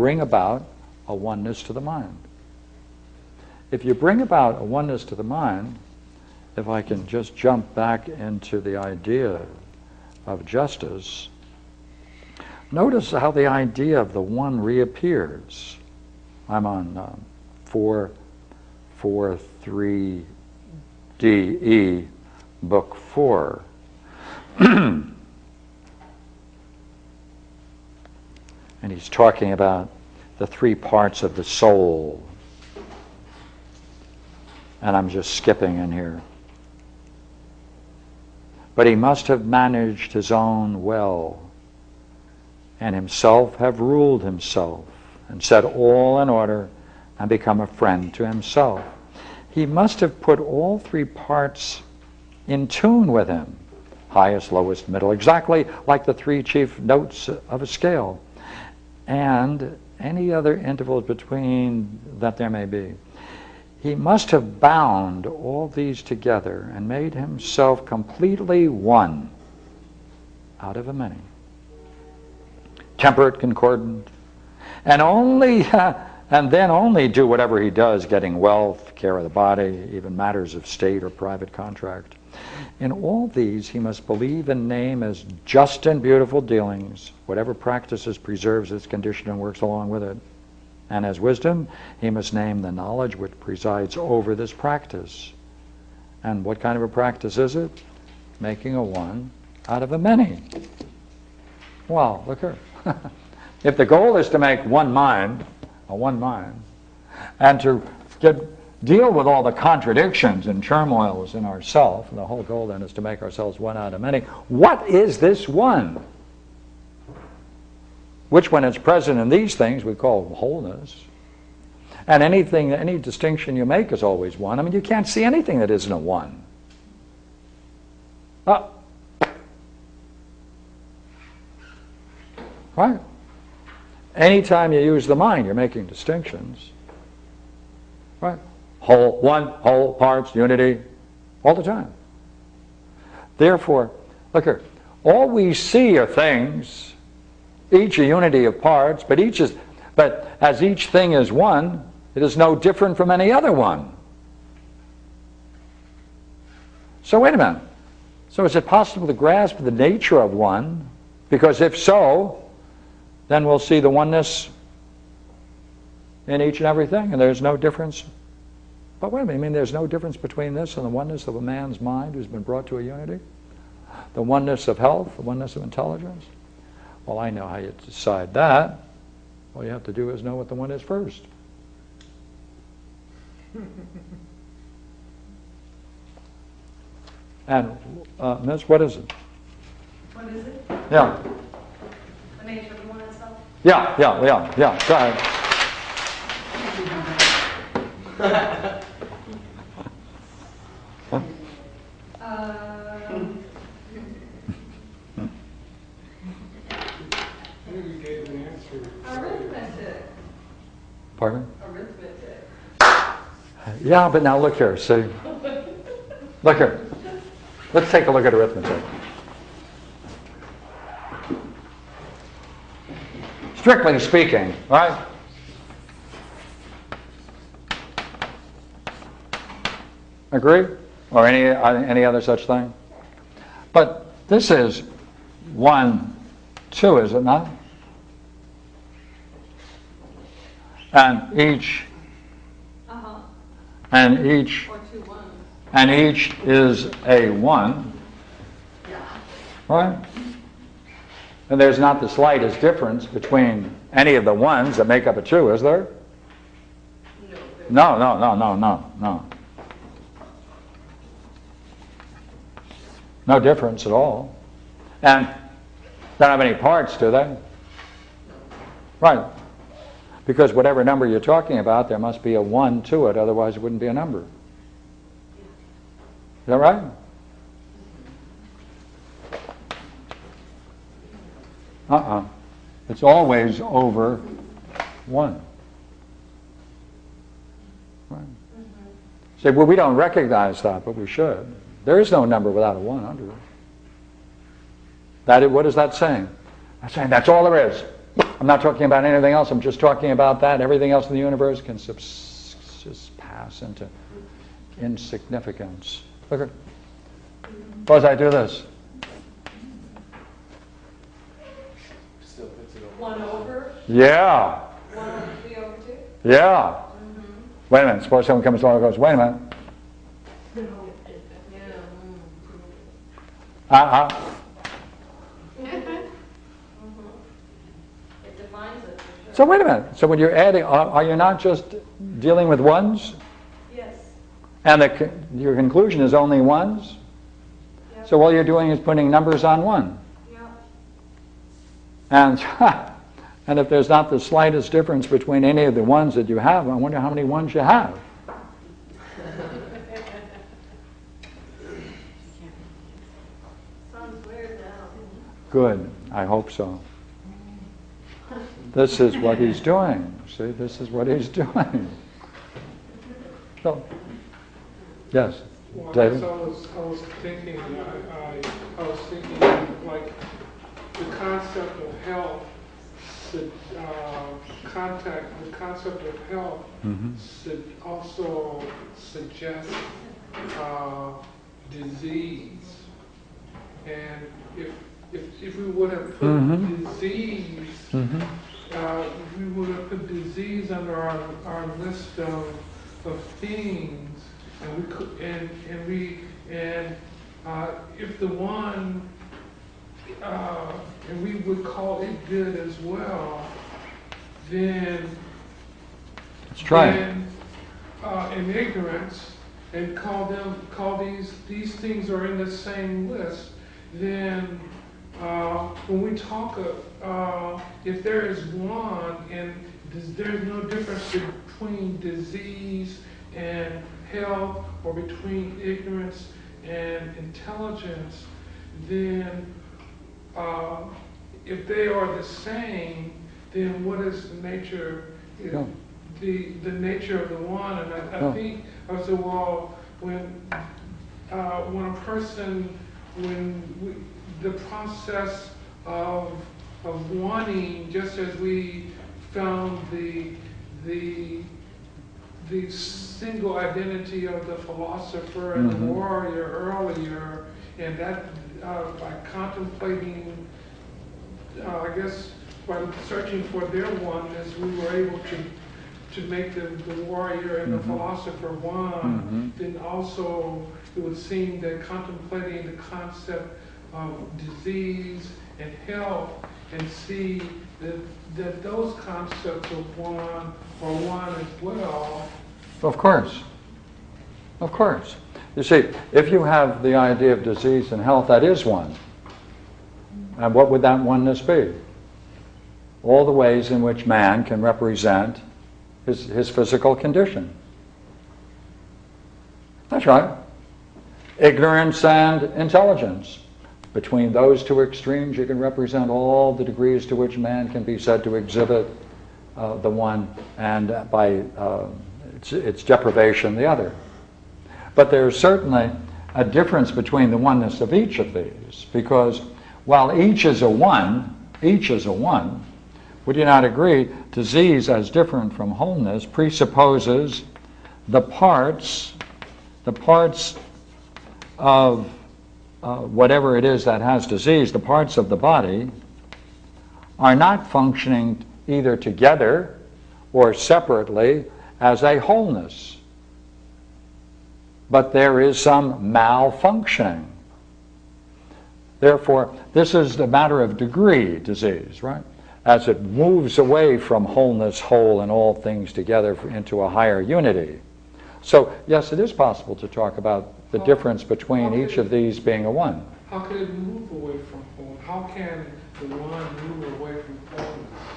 bring about a oneness to the mind. If you bring about a oneness to the mind, if I can just jump back into the idea of justice, notice how the idea of the one reappears. I'm on 443DE, Book 4. And he's talking about the three parts of the soul. And I'm just skipping in here. But he must have managed his own well, and himself have ruled himself, and set all in order, and become a friend to himself. He must have put all three parts in tune with him, highest, lowest, middle, exactly like the three chief notes of a scale, and any other intervals between that there may be. He must have bound all these together and made himself completely one out of a many. Temperate, concordant, and then only do whatever he does, getting wealth, care of the body, even matters of state or private contract. In all these he must believe and name as just and beautiful dealings, whatever practices preserves its condition and works along with it. And as wisdom, he must name the knowledge which presides over this practice. And what kind of a practice is it? Making a one out of a many. Wow, look here. If the goal is to make one mind, and to deal with all the contradictions and turmoils in ourself, and the whole goal then is to make ourselves one out of many, what is this one? Which, when it's present in these things, we call wholeness. And anything, any distinction you make is always one. I mean, you can't see anything that isn't a one. Right? Anytime you use the mind, you're making distinctions. Right? Whole, one, whole, parts, unity, all the time. Therefore, look here, all we see are things, each a unity of parts, but as each thing is one, it is no different from any other one. So wait a minute. So is it possible to grasp the nature of one? Because if so, then we'll see the oneness in each and everything, and there's no difference. But wait a minute, you mean there's no difference between this and the oneness of a man's mind who's been brought to a unity? The oneness of health, the oneness of intelligence? Well, I know how you decide that. All you have to do is know what the one is first. And, Miss, what is it? What is it? Yeah. The nature of the one itself? Yeah. Go ahead. Arithmetic. Pardon me? Arithmetic. Yeah, but now look here. See? Look here. Let's take a look at arithmetic. Strictly speaking, right? Agree? Or any other such thing? But this is 1, 2, is it not? And each, and each, Or 2 1s. and each is a 1, Yeah. right? And there's not the slightest difference between any of the 1s that make up a 2, is there? No. No. No difference at all. And they don't have any parts, do they? Right. Because whatever number you're talking about, there must be a 1 to it, otherwise it wouldn't be a number. Is that right? It's always over 1. Right. Say, well, we don't recognize that, but we should. There is no number without a 1 under it. What is that saying? That's saying that's all there is. I'm not talking about anything else. I'm just talking about that. Everything else in the universe can just pass into insignificance. Look at, suppose I do this. Still puts it over. 1 over, Yeah. 1 over 3 over 2? Yeah. Wait a minute. Suppose someone comes along and goes, wait a minute. Yeah. Uh-uh. It defines it for sure. So wait a minute. So when you're adding, are you not just dealing with ones? Yes. And your conclusion is only ones? Yep. So all you're doing is putting numbers on one. Yep. And if there's not the slightest difference between any of the ones that you have, I wonder how many ones you have. Sounds weird now. Good. I hope so. This is what he's doing. See, this is what he's doing. So, yes, Well, David? I was thinking, I was thinking like the concept of health, the concept of health Mhm. should also suggest disease. And if we would have put Mhm. disease, Mhm. we would have put disease under our list of things, and we could, if the one, and we would call it good as well, then Let's try it. then, in ignorance, and call these things are in the same list, then when we talk if there is one and there's no difference between disease and health, or between ignorance and intelligence, then if they are the same, then what is the nature? No. The nature of the one, and I think I said, well, when a person, the process of wanting, just as we found the single identity of the philosopher and the warrior earlier, and that by contemplating, I guess by searching for their oneness, we were able to make the warrior and the philosopher one. Then also it would seem that contemplating the concept of disease and health, and see that those concepts of one are one as well. Of course. Of course. You see, if you have the idea of disease and health, that is one. And what would that oneness be? All the ways in which man can represent his physical condition. That's right. Ignorance and intelligence. Between those two extremes, you can represent all the degrees to which man can be said to exhibit the one, and by its deprivation, the other. But there's certainly a difference between the oneness of each of these, because while each is a one, would you not agree, disease as different from wholeness presupposes the parts of whatever it is that has disease, the parts of the body, are not functioning either together or separately as a wholeness. But there is some malfunctioning. Therefore, this is the matter of degree disease, right? As it moves away from wholeness, whole, and all things together into a higher unity. So, yes, it is possible to talk about the difference between each of these being a one. How can it move away from wholeness? How can the one move away from wholeness?